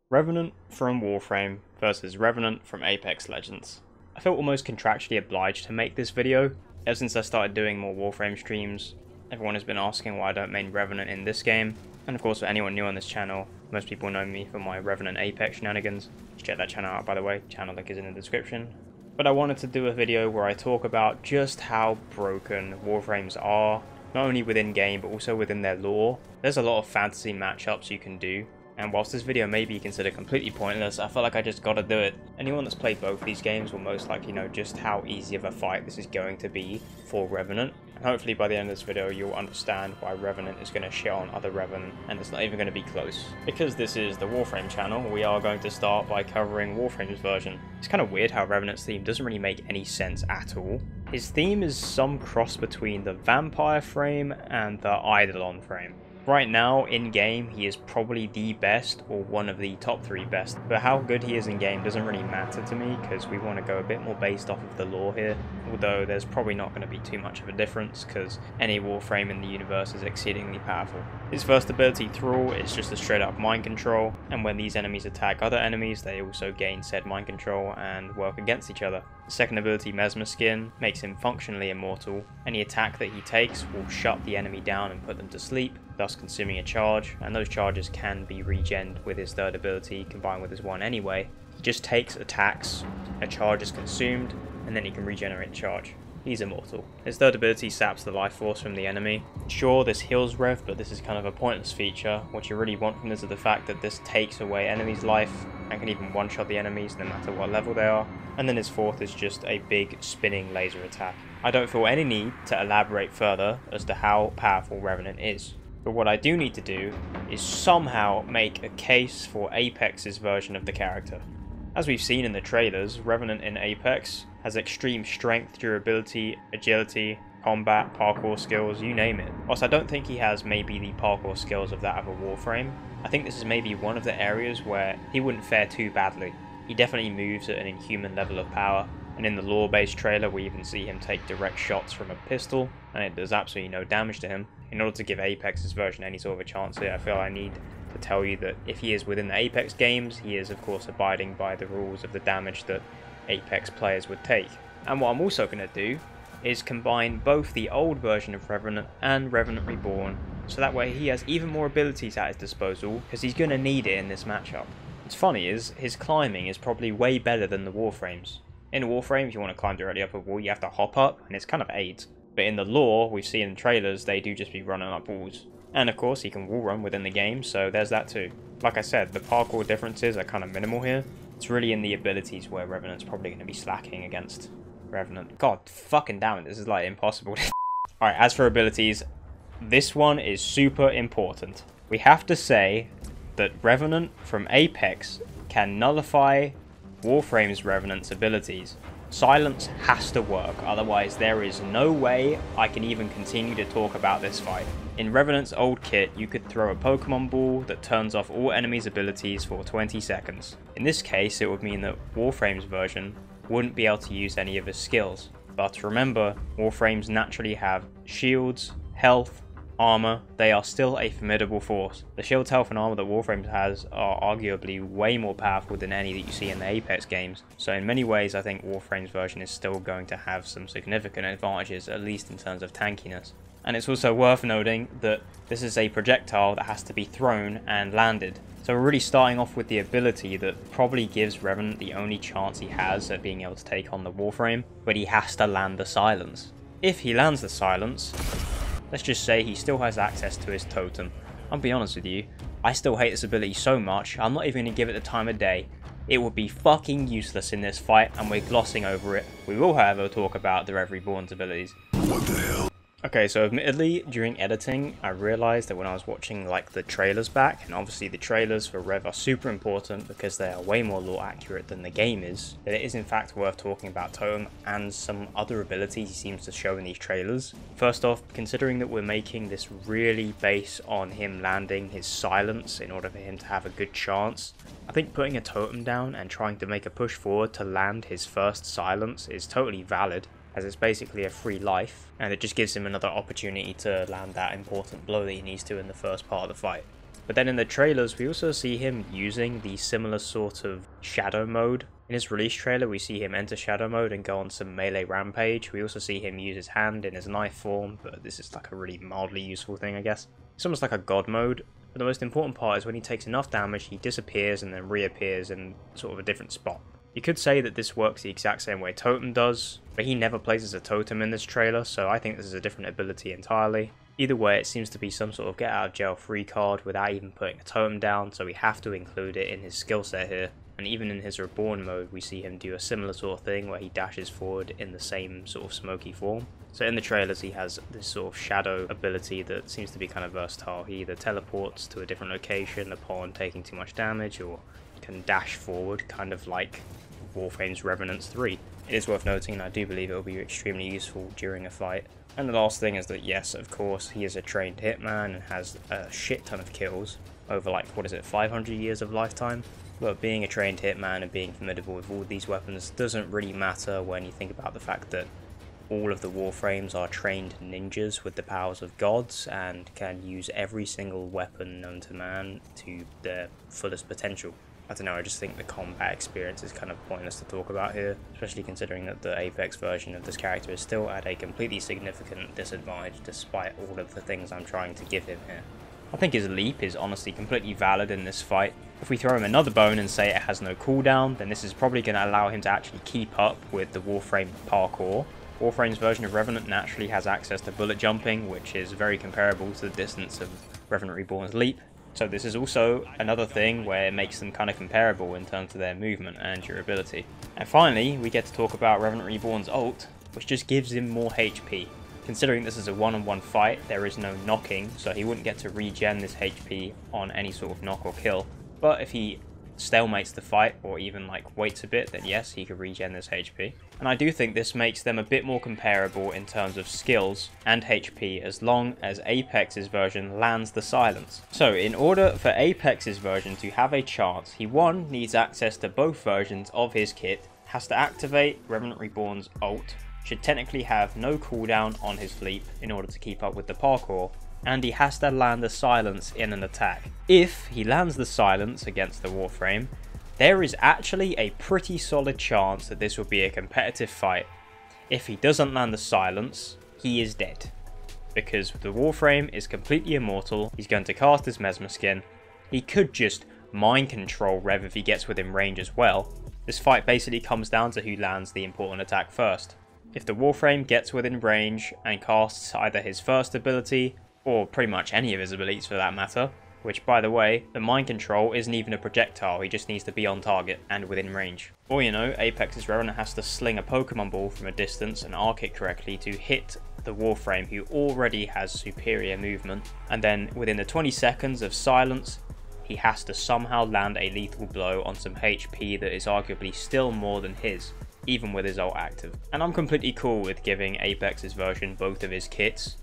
Revenant from Warframe versus Revenant from Apex Legends. I felt almost contractually obliged to make this video. Ever since I started doing more Warframe streams, everyone has been asking why I don't main Revenant in this game. And of course, for anyone new on this channel, most people know me for my Revenant Apex shenanigans. Check that channel out, by the way. Channel link is in the description. But I wanted to do a video where I talk about just how broken Warframes are, not only within game, but also within their lore. There's a lot of fantasy matchups you can do. And whilst this video may be considered completely pointless, I feel like I just gotta do it. Anyone that's played both these games will most likely know just how easy of a fight this is going to be for Revenant. And hopefully by the end of this video you'll understand why Revenant is going to shit on other Revenant, and it's not even going to be close. Because this is the Warframe channel, we are going to start by covering Warframe's version. It's kind of weird how Revenant's theme doesn't really make any sense at all. His theme is some cross between the Vampire frame and the Eidolon frame. Right now, in-game, he is probably the best, or one of the top 3 best, but how good he is in-game doesn't really matter to me, because we want to go a bit more based off of the lore here, although there's probably not going to be too much of a difference, because any Warframe in the universe is exceedingly powerful. His first ability, Thrall, is just a straight-up mind control, and when these enemies attack other enemies, they also gain said mind control and work against each other. The second ability, Mesmer Skin, makes him functionally immortal. Any attack that he takes will shut the enemy down and put them to sleep, thus consuming a charge, and those charges can be regened with his third ability combined with his one anyway. He just takes attacks, a charge is consumed, and then he can regenerate the charge. He's immortal. His third ability saps the life force from the enemy. Sure, this heals Rev, but this is kind of a pointless feature. What you really want from this is the fact that this takes away enemies' life and can even one-shot the enemies no matter what level they are. And then his fourth is just a big spinning laser attack. I don't feel any need to elaborate further as to how powerful Revenant is. But what I do need to do is somehow make a case for Apex's version of the character. As we've seen in the trailers, Revenant in Apex has extreme strength, durability, agility, combat, parkour skills, you name it. Whilst I don't think he has maybe the parkour skills of that of a Warframe, I think this is maybe one of the areas where he wouldn't fare too badly. He definitely moves at an inhuman level of power, and in the lore-based trailer we even see him take direct shots from a pistol, and it does absolutely no damage to him. In order to give Apex's version any sort of a chance here, I feel I need to tell you that if he is within the Apex games, he is of course abiding by the rules of the damage that Apex players would take. And what I'm also going to do is combine both the old version of Revenant and Revenant Reborn, so that way he has even more abilities at his disposal, because he's going to need it in this matchup. What's funny is, his climbing is probably way better than the Warframes. In a Warframe, if you want to climb directly up a wall, you have to hop up, and it's kind of AIDS. But in the lore, we've seen in trailers, they do just be running up walls. And of course, he can wall run within the game, so there's that too. Like I said, the parkour differences are kind of minimal here. It's really in the abilities where Revenant's probably going to be slacking against Revenant. God fucking damn it, this is like impossible. Alright, as for abilities, this one is super important. We have to say that Revenant from Apex can nullify Warframe's Revenant's abilities. Silence has to work, otherwise there is no way I can even continue to talk about this fight. In Revenant's old kit, you could throw a Pokemon ball that turns off all enemies' abilities for 20 seconds. In this case, it would mean that Warframe's version wouldn't be able to use any of his skills. But remember, Warframes naturally have shields, health, armor. They are still a formidable force. The shield, health and armor that Warframe has are arguably way more powerful than any that you see in the Apex games. So in many ways I think Warframe's version is still going to have some significant advantages, at least in terms of tankiness. And it's also worth noting that this is a projectile that has to be thrown and landed. So we're really starting off with the ability that probably gives Revenant the only chance he has at being able to take on the Warframe, but he has to land the silence. If he lands the silence, let's just say he still has access to his totem. I'll be honest with you, I still hate this ability so much, I'm not even going to give it the time of day. It would be fucking useless in this fight, and we're glossing over it. We will, however, talk about the Rev Reborn's abilities. What the hell? Okay, so admittedly, during editing, I realised that when I was watching like the trailers back, and obviously the trailers for Rev are super important because they are way more lore accurate than the game is, that it is in fact worth talking about Totem and some other abilities he seems to show in these trailers. First off, considering that we're making this really based on him landing his silence in order for him to have a good chance, I think putting a totem down and trying to make a push forward to land his first silence is totally valid, as it's basically a free life, and it just gives him another opportunity to land that important blow that he needs to in the first part of the fight. But then in the trailers, we also see him using the similar sort of shadow mode. In his release trailer, we see him enter shadow mode and go on some melee rampage. We also see him use his hand in his knife form, but this is like a really mildly useful thing, I guess. It's almost like a god mode, but the most important part is when he takes enough damage, he disappears and then reappears in sort of a different spot. You could say that this works the exact same way Totem does, but he never places a totem in this trailer, so I think this is a different ability entirely. Either way, it seems to be some sort of get out of jail free card without even putting a totem down, so we have to include it in his skill set here. And even in his Reborn mode, we see him do a similar sort of thing where he dashes forward in the same sort of smoky form. So in the trailers, he has this sort of shadow ability that seems to be kind of versatile. He either teleports to a different location upon taking too much damage, or can dash forward, kind of like Warframe's Revenant 3. It is worth noting, and I do believe it will be extremely useful during a fight. And the last thing is that yes, of course, he is a trained hitman and has a shit ton of kills over like, 500 years of lifetime? But being a trained hitman and being formidable with all these weapons doesn't really matter when you think about the fact that all of the Warframes are trained ninjas with the powers of gods and can use every single weapon known to man to their fullest potential. I don't know, I just think the combat experience is kind of pointless to talk about here, especially considering that the Apex version of this character is still at a completely significant disadvantage despite all of the things I'm trying to give him here. I think his leap is honestly completely valid in this fight. If we throw him another bone and say it has no cooldown, then this is probably going to allow him to actually keep up with the Warframe parkour. Warframe's version of Revenant naturally has access to bullet jumping, which is very comparable to the distance of Revenant Reborn's leap. So this is also another thing where it makes them kind of comparable in terms of their movement and durability. And finally, we get to talk about Revenant Reborn's ult, which just gives him more HP. Considering this is a one-on-one fight, there is no knocking, so he wouldn't get to regen this HP on any sort of knock or kill. But if he stalemates the fight, or even like waits a bit, then yes, he could regen this HP. And I do think this makes them a bit more comparable in terms of skills and HP, as long as Apex's version lands the silence. So in order for Apex's version to have a chance, he one, needs access to both versions of his kit, has to activate Revenant Reborn's ult, should technically have no cooldown on his leap in order to keep up with the parkour, and he has to land the silence in an attack. If he lands the silence against the Warframe, there is actually a pretty solid chance that this will be a competitive fight. If he doesn't land the silence, he is dead. Because the Warframe is completely immortal, he's going to cast his Mesmer Skin, he could just mind control Rev if he gets within range as well. This fight basically comes down to who lands the important attack first. If the Warframe gets within range and casts either his first ability, or pretty much any of his abilities for that matter, which by the way, the mind control isn't even a projectile, he just needs to be on target and within range. Or you know, Apex's Revenant has to sling a Pokemon ball from a distance and arc it correctly to hit the Warframe, who already has superior movement, and then within the 20 seconds of silence, he has to somehow land a lethal blow on some HP that is arguably still more than his, even with his ult active. And I'm completely cool with giving Apex's version both of his kits,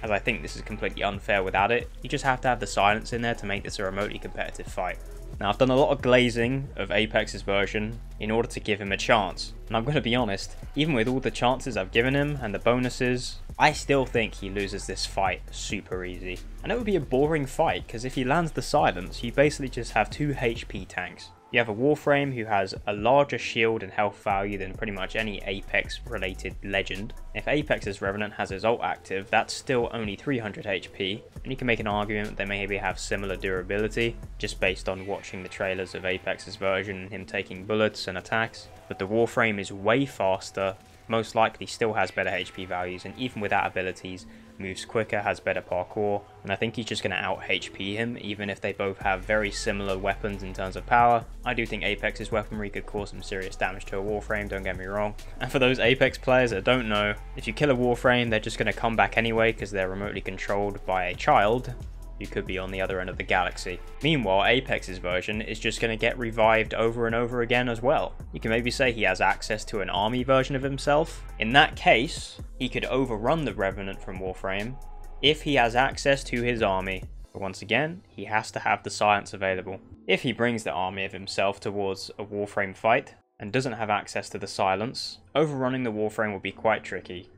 as I think this is completely unfair without it. You just have to have the silence in there to make this a remotely competitive fight. Now I've done a lot of glazing of Apex's version in order to give him a chance, and I'm going to be honest, even with all the chances I've given him and the bonuses, I still think he loses this fight super easy. And it would be a boring fight, because if he lands the silence, you basically just have 2 HP tanks. You have a Warframe who has a larger shield and health value than pretty much any Apex related legend. If Apex's Revenant has his ult active, that's still only 300 HP, and you can make an argument that they maybe have similar durability, just based on watching the trailers of Apex's version and him taking bullets and attacks. But the Warframe is way faster, most likely still has better HP values, and even without abilities, moves quicker, has better parkour, and I think he's just going to out HP him, even if they both have very similar weapons in terms of power. I do think Apex's weaponry could cause some serious damage to a Warframe, don't get me wrong. And for those Apex players that don't know, if you kill a Warframe, they're just going to come back anyway because they're remotely controlled by a child who could be on the other end of the galaxy. Meanwhile, Apex's version is just going to get revived over and over again as well. You can maybe say he has access to an army version of himself. In that case, he could overrun the Revenant from Warframe if he has access to his army. But once again, he has to have the silence available. If he brings the army of himself towards a Warframe fight and doesn't have access to the silence, overrunning the Warframe will be quite tricky.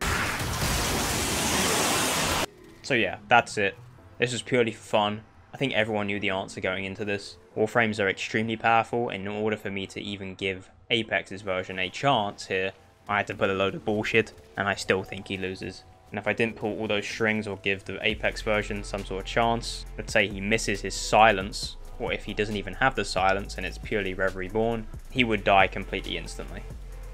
So yeah, that's it. This was purely for fun. I think everyone knew the answer going into this. Warframes are extremely powerful, and in order for me to even give Apex's version a chance here, I had to put a load of bullshit, and I still think he loses. And if I didn't pull all those strings or give the Apex version some sort of chance, let's say he misses his silence, or if he doesn't even have the silence and it's purely Rev Reborn, he would die completely instantly.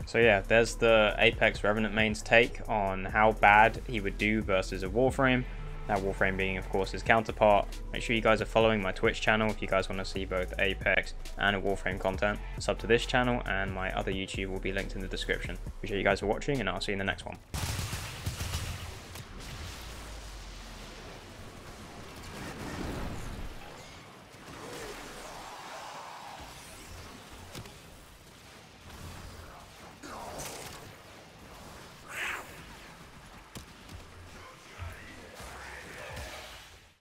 So yeah, there's the Apex Revenant main's take on how bad he would do versus a Warframe. Now Warframe being of course his counterpart. Make sure you guys are following my Twitch channel if you guys want to see both Apex and Warframe content. Sub to this channel, and my other YouTube will be linked in the description. Appreciate you guys for watching, and I'll see you in the next one.